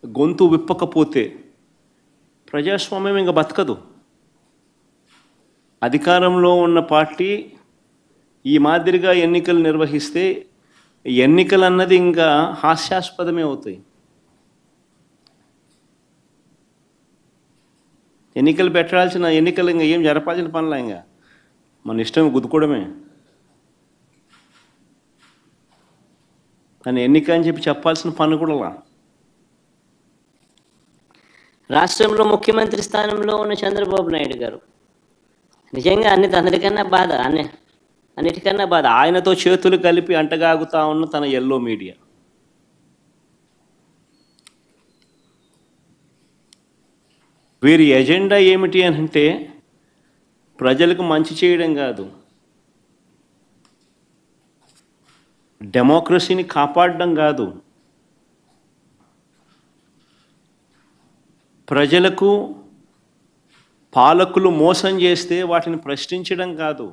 గొంతు విప్పకపోతే ప్రజాస్వామ్యం ఇంకా బతకదు. అధికారంలో ఉన్న పార్టీ ఈ మాదిరిగా ఎన్నికలు నిర్వహిస్తే ఎన్నికలు అన్నది ఇంకా హాస్యాస్పదమే అవుతాయి. ఎన్నికలు పెట్టాల్సిన ఎన్నికలు ఇంకా ఏం జరపాల్సిన పనులా, ఇంకా మన ఇష్టం గుద్దుకోవడమే. కానీ ఎన్నిక అని చెప్పాల్సిన పని కూడా. రాష్ట్రంలో ముఖ్యమంత్రి స్థానంలో ఉన్న చంద్రబాబు నాయుడు గారు నిజంగా అన్నిటికన్నా బాధ ఆయనతో చేతులు కలిపి అంటగాగుతా ఉన్న తన ఎల్లో మీడియా. వీరి ఎజెండా ఏమిటి అని అంటే ప్రజలకు మంచి చేయడం కాదు, డెమోక్రసీని కాపాడడం కాదు, ప్రజలకు పాలకులు మోసం చేస్తే వాటిని ప్రశ్నించడం కాదు,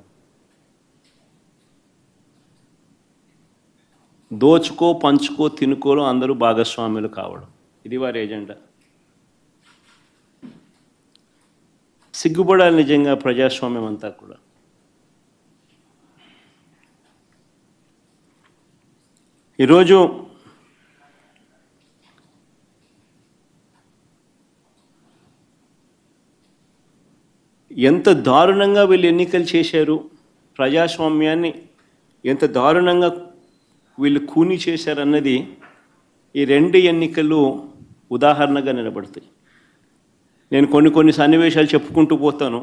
దోచుకో పంచుకో తినుకోలో అందరూ భాగస్వాములు కావడం. ఇది వారి ఎజెండా. సిగ్గుపడాలి నిజంగా ప్రజాస్వామ్యం అంతా కూడా. ఈరోజు ఎంత దారుణంగా వీళ్ళు ఎన్నికలు చేశారు, ప్రజాస్వామ్యాన్ని ఎంత దారుణంగా వీళ్ళు కూని చేశారన్నది ఈ రెండు ఎన్నికలు ఉదాహరణగా నిలబడతాయి. నేను కొన్ని సన్నివేశాలు చెప్పుకుంటూ పోతాను,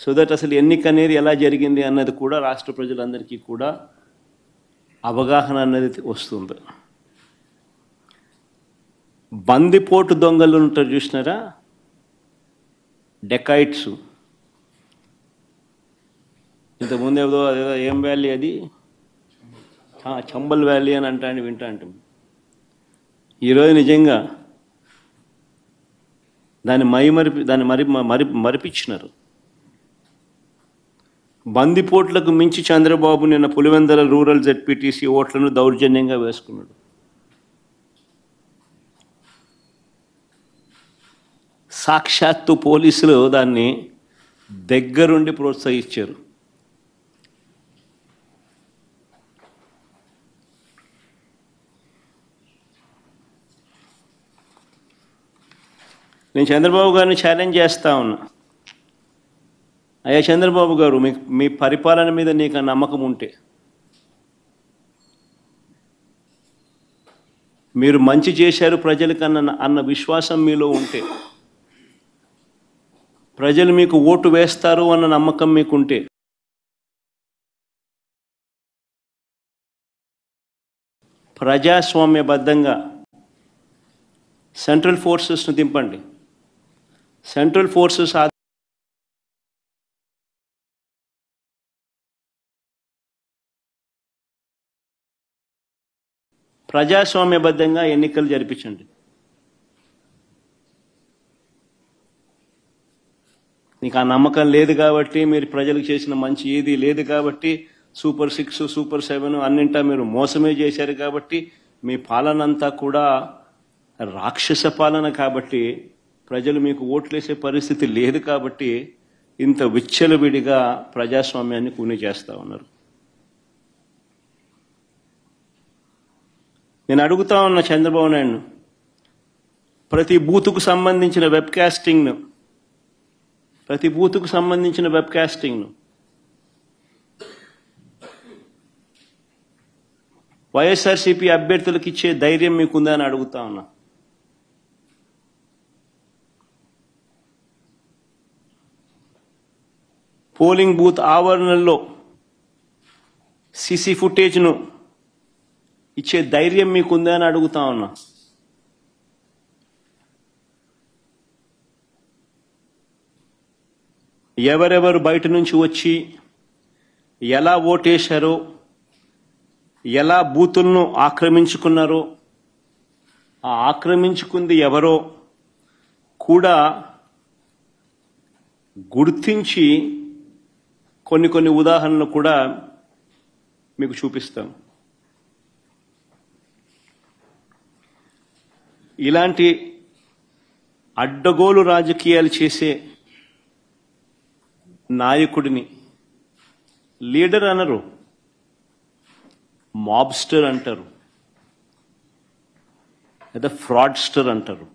సో దట్ అసలు ఎన్నిక అనేది ఎలా జరిగింది అన్నది కూడా రాష్ట్ర ప్రజలందరికీ కూడా అవగాహన అన్నది వస్తుంది. బందిపోటు దొంగలు ఉంటారు చూసినారా, డెకాయిట్స్. ఇంతకుముందు ఏదో ఏం వ్యాలీ అది, చంబల్ వ్యాలీ అని వింటాంటాం. ఈరోజు నిజంగా దాన్ని మరిపించినారు. బందిపోట్లకు మించి చంద్రబాబు నిన్న పులివెందుల రూరల్ జెడ్పీటీసీ ఓట్లను దౌర్జన్యంగా వేసుకున్నాడు. సాక్షాత్తు పోలీసులు దాన్ని దగ్గరుండి ప్రోత్సహించారు. నేను చంద్రబాబు గారిని ఛాలెంజ్ చేస్తా ఉన్నా, అయ్యా చంద్రబాబు గారు, మీ పరిపాలన మీద నీకు నమ్మకం ఉంటే, మీరు మంచి చేశారు ప్రజలకన్నా అన్న విశ్వాసం మీలో ఉంటే, ప్రజలు మీకు ఓటు వేస్తారు అన్న నమ్మకం మీకుంటే, ప్రజాస్వామ్యబద్ధంగా సెంట్రల్ ఫోర్సెస్ను దింపండి. సెంట్రల్ ఫోర్సెస్ ప్రజాస్వామ్యబద్ధంగా ఎన్నికలు జరిపించండి. నీకు ఆ నమ్మకం లేదు కాబట్టి, మీరు ప్రజలకు చేసిన మంచి ఏది లేదు కాబట్టి, సూపర్ 6 సూపర్ 7 అన్నింటా మీరు మోసమే చేశారు కాబట్టి, మీ పాలన అంతా కూడా రాక్షస పాలన కాబట్టి, ప్రజలు మీకు ఓట్లేసే పరిస్థితి లేదు కాబట్టి ఇంత విచ్చలవిడిగా ప్రజాస్వామ్యాన్ని కూని చేస్తూ ఉన్నారు. నేను అడుగుతా ఉన్న చంద్రబాబు నాయుడు, ప్రతి బూతుకు సంబంధించిన వెబ్కాస్టింగ్ను వైఎస్ఆర్సీపీ అభ్యర్థులకు ఇచ్చే ధైర్యం మీకుందా అని అడుగుతా ఉన్నా. పోలింగ్ బూత్ ఆవరణల్లో సీసీ ఫుటేజ్ను ఇచ్చే ధైర్యం మీకుందా అని అడుగుతా ఉన్నా. ఎవరెవరు బయట నుంచి వచ్చి ఎలా ఓటేశారో, ఎలా బూతులను ఆక్రమించుకున్నారో, ఆ ఆక్రమించుకుంది ఎవరో కూడా గుర్తించి కొన్ని ఉదాహరణలు కూడా మీకు చూపిస్తాం. ఇలాంటి అడ్డగోలు రాజకీయాలు చేసే నాయకుడిని లీడర్ అనరు, మాబ్స్టర్ అంటారు లేదా ఫ్రాడ్స్టర్ అంటారు.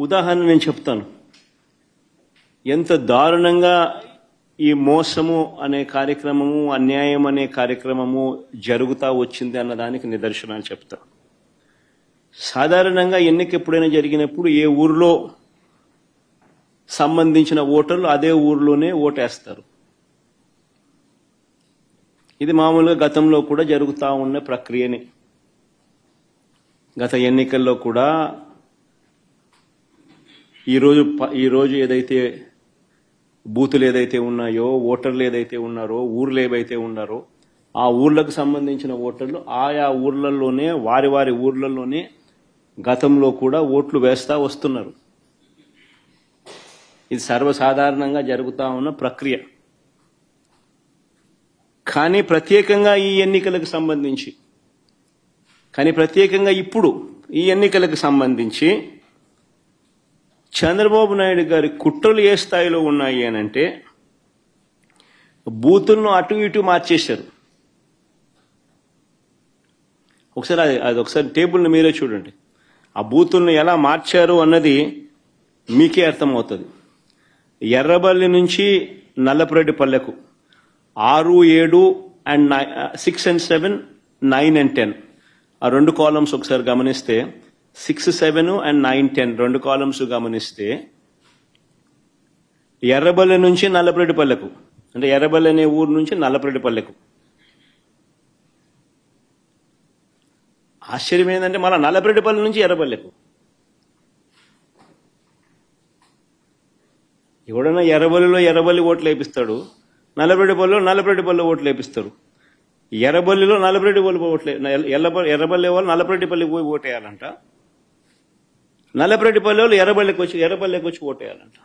ఉదాహరణ నేను చెప్తాను. ఎంత దారుణంగా ఈ మోసము అనే కార్యక్రమము, అన్యాయం అనే కార్యక్రమము జరుగుతూ వచ్చింది అన్నదానికి నిదర్శనాలు చెప్తా. సాధారణంగా ఎన్నిక ఎప్పుడైనా జరిగినప్పుడు ఏ ఊరిలో సంబంధించిన ఓటర్లు అదే ఊరిలోనే ఓటేస్తారు. ఇది మామూలుగా గతంలో కూడా జరుగుతూ ఉన్న ప్రక్రియనే. గత ఎన్నికల్లో కూడా ఈరోజు ఏదైతే బూతులు ఏదైతే ఉన్నాయో, ఓటర్లు ఏదైతే ఉన్నారో, ఊర్లు ఏవైతే ఉన్నారో ఆ ఊర్లకు సంబంధించిన ఓటర్లు ఆయా ఊర్లలోనే వారి ఊర్లలోనే గతంలో కూడా ఓట్లు వేస్తా వస్తున్నారు. ఇది సర్వసాధారణంగా జరుగుతూ ఉన్న ప్రక్రియ. కానీ ప్రత్యేకంగా ఈ ఎన్నికలకు ఇప్పుడు ఈ ఎన్నికలకు సంబంధించి చంద్రబాబు నాయుడు గారి కుట్రలు ఏ స్థాయిలో ఉన్నాయి అనంటే బూతులను అటు ఇటు మార్చేశారు. ఒకసారి టేబుల్ని మీరే చూడండి. ఆ బూతులను ఎలా మార్చారు అన్నది మీకే అర్థమవుతుంది. ఎర్రబల్లి నుంచి నల్లపురెడ్డిపల్లెకు 6, 7 and 6 and 7, 9 and 10 ఆ రెండు కాలమ్స్ ఒకసారి గమనిస్తే 6, 7 and 9, 10 రెండు కాలమ్స్ గమనిస్తే ఎర్రబల్లి నుంచి నల్లపురెడ్డిపల్లెకు, అంటే ఎర్రబల్లి అనే ఊరు నుంచి నల్లపురెడ్డిపల్లెకు. ఆశ్చర్యం ఏంటంటే మళ్ళీ నల్లపురెడ్డిపల్లి నుంచి ఎర్రబల్లెకు. ఎవడన్నా ఎర్రబల్లి ఓట్లు వేపిస్తాడు, నల్లపురెడ్డిపల్లిలో ఓట్లు వేపిస్తారు. ఎర్రబల్లిలో నల్లపురెడ్డిపల్లి ఎర్రబల్లి వాళ్ళు నల్లపురెడ్డిపల్లి పోయి ఓటేయాలంట, నల్లపురెడ్డిపల్లి వాళ్ళు ఎర్రబల్లికి వచ్చి ఓటేయాలంట.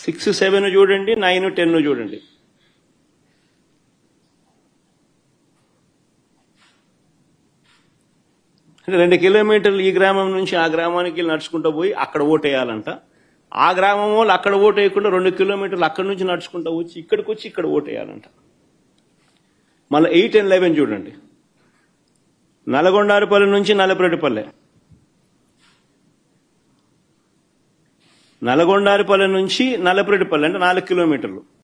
సిక్స్ 7 చూడండి, 9, 10 చూడండి. అంటే 2 కిలోమీటర్లు ఈ గ్రామం నుంచి ఆ గ్రామానికి నడుచుకుంటూ పోయి అక్కడ ఓటేయాలంట. ఆ గ్రామం వాళ్ళు అక్కడ ఓటు వేయకుండా 2 కిలోమీటర్లు అక్కడి నుంచి నడుచుకుంటూ వచ్చి ఇక్కడ ఓటేయాలంట. మళ్ళీ 8 and 11 చూడండి. నల్గొండారుపల్లి నుంచి నల్లపురెడ్డిపల్లె, నల్గొండారుపల్లి నుంచి నల్లపురెడ్డిపల్లె అంటే 4 కిలోమీటర్లు.